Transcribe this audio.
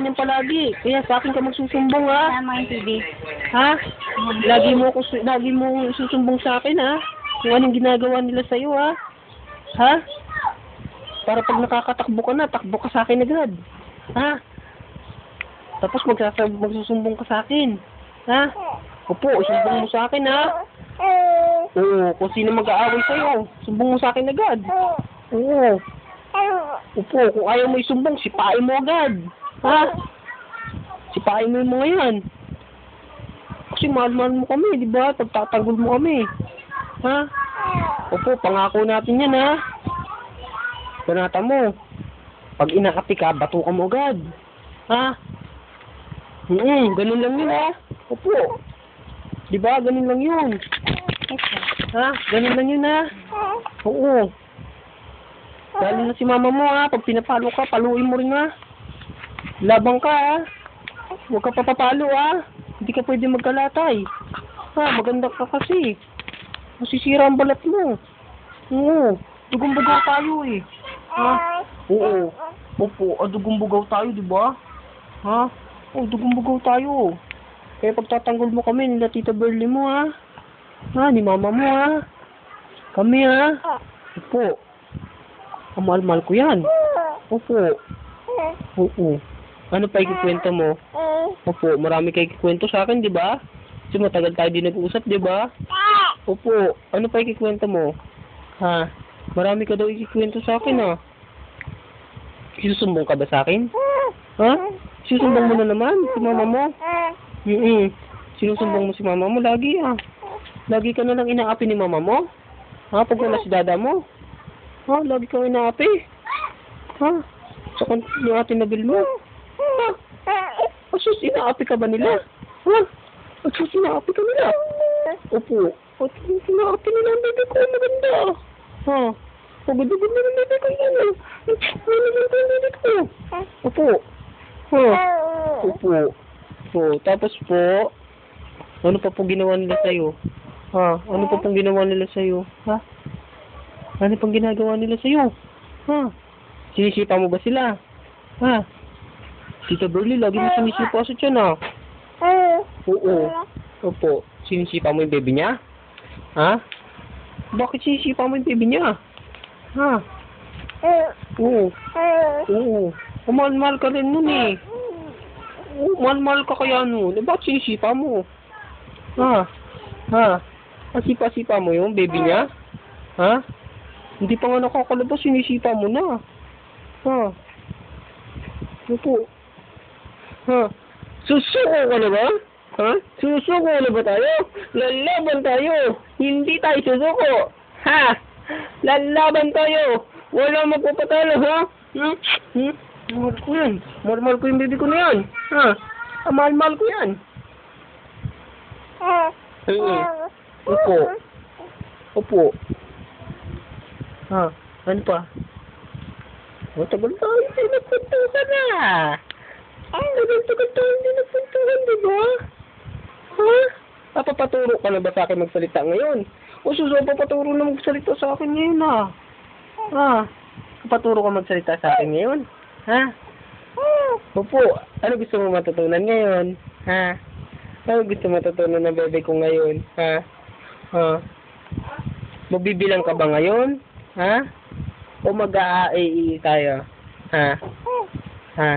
yan palagi. Kaya sa akin ka magsusumbong, ha? Tama yung TV. Ha? Lagi mo susumbong sa akin, ha? Kung anong ginagawa nila sa'yo, ha? Ha? Para pag nakakatakbo ka na, takbo ka sa akin agad. Ha? Tapos magsusumbong ka sa akin. Ha? Opo, sumbong mo sa akin, ha? Oo, kung sino mag-aaway sa'yo, sumbong mo sa akin agad. Oo. Opo, kung ayaw mo isumbong, sipain mo agad. Ha? Sipain mo yung mga yan. Kasi mahal-mahal mo kami, di ba? Pagtatanggol mo kami. Ha? Opo, pangako natin yan, ha? Panata mo. Pag inakati ka, bato ka mo agad. Ha? Ganun lang yun, ha? Opo. Di ba? Ganun lang yun. Ha? Ganun lang yun, ha? Oo. Lalo na si mama mo, ha? Pag pinapalo ka, paluin mo rin, ha? Labang ka, ha? Huwag ka papapalo, ha? Hindi ka pwede magkalatay. Ha? Maganda ka kasi. Masisira ang balat mo. Oo. Dugong-bugaw tayo, eh. Ha? Oo. Opo. Dugong-bugaw tayo, di ba? Ha? Oo, dugong-bugaw tayo. Kaya pagtatanggol mo kami, nila Tita Berly mo, ha? Ha? Ni mama mo, ha? Kami, ha? Opo. Ang mahal-mahal ko yan. Opo. Oo. Ano pa ikikwento mo? Opo. Marami kayo ikikwento sa akin, di ba? Kasi matagal tayo din nag-uusap, di ba? Opo. Ano pa ikikwento mo? Ha? Marami ka daw ikikwento sa akin, ha? Susumbong ka ba sa akin? Ha? Susumbong mo na naman si mama mo? Sinusumbong mo si mama mo lagi, ha? Lagi ka na lang inaapi ni mama mo? Ha? Pag wala si dada mo? Ha? Lagi kang inaapi? Ha? Saka ni ate Nabil mo? Ha? Asus, inaapi ka ba nila? Ha? Asus, inaapi ka nila? Opo. Asus, inaapi nila ang bebe ko. Maganda. Ha? Pagod-god na ng bebe ko yan. Maganda ang bebe ko. Opo. Ha? Opo. O, tapos po, ano pa po ginawa nila sa'yo? Ha? Ano pa pong ginawa nila sa'yo? Ha? Ano pang ginagawa nila sa'yo? Ha? Sinisipa mo ba sila? Ha? Tita Berly, lagi mo sinisipa sa tiyan, ha? Oo. Opo. Sinisipa mo yung baby niya? Ha? Bakit sinisipa mo yung baby niya? Ha? Oo. Oo. Mahal-mahal ka rin nun, eh. Oo, mahal-mahal ka kaya nun. Bakit sinisipa mo? Ha? Ha? Sipa-sipa mo yung baby niya? Ha? Hindi pa nga nakakalabas, sinisipa mo na. Ha? Ano po? Ha? Susuko ka na ba? Ha? Susuko na ba tayo? Lalaban tayo! Hindi tayo susuko! Ha? Lalaban tayo! Walang magpapatalo, ha? Mahal ko yan. Mahal ko yung baby ko na yan. Ha? Mahal ko yan. Opo. Opo. Ha? Ano pa? Tagal tayo hindi nagpuntuhan na. Tagal tayo hindi nagpuntuhan, di ba? Ha? Papaturo ka na ba sa akin magsalita ngayon? O papaturo na magsalita sa akin ngayon, ha? Ha? Papaturo ka magsalita sa akin ngayon? Ha? Opo. Ano gusto mo matutunan ngayon? Ha? Ano gusto mo matutunan ng bebe ko ngayon? Ha? Ha? Mabibilang ka ba ngayon? Ha? O mag-a-a-e tayo? Ha? Ha?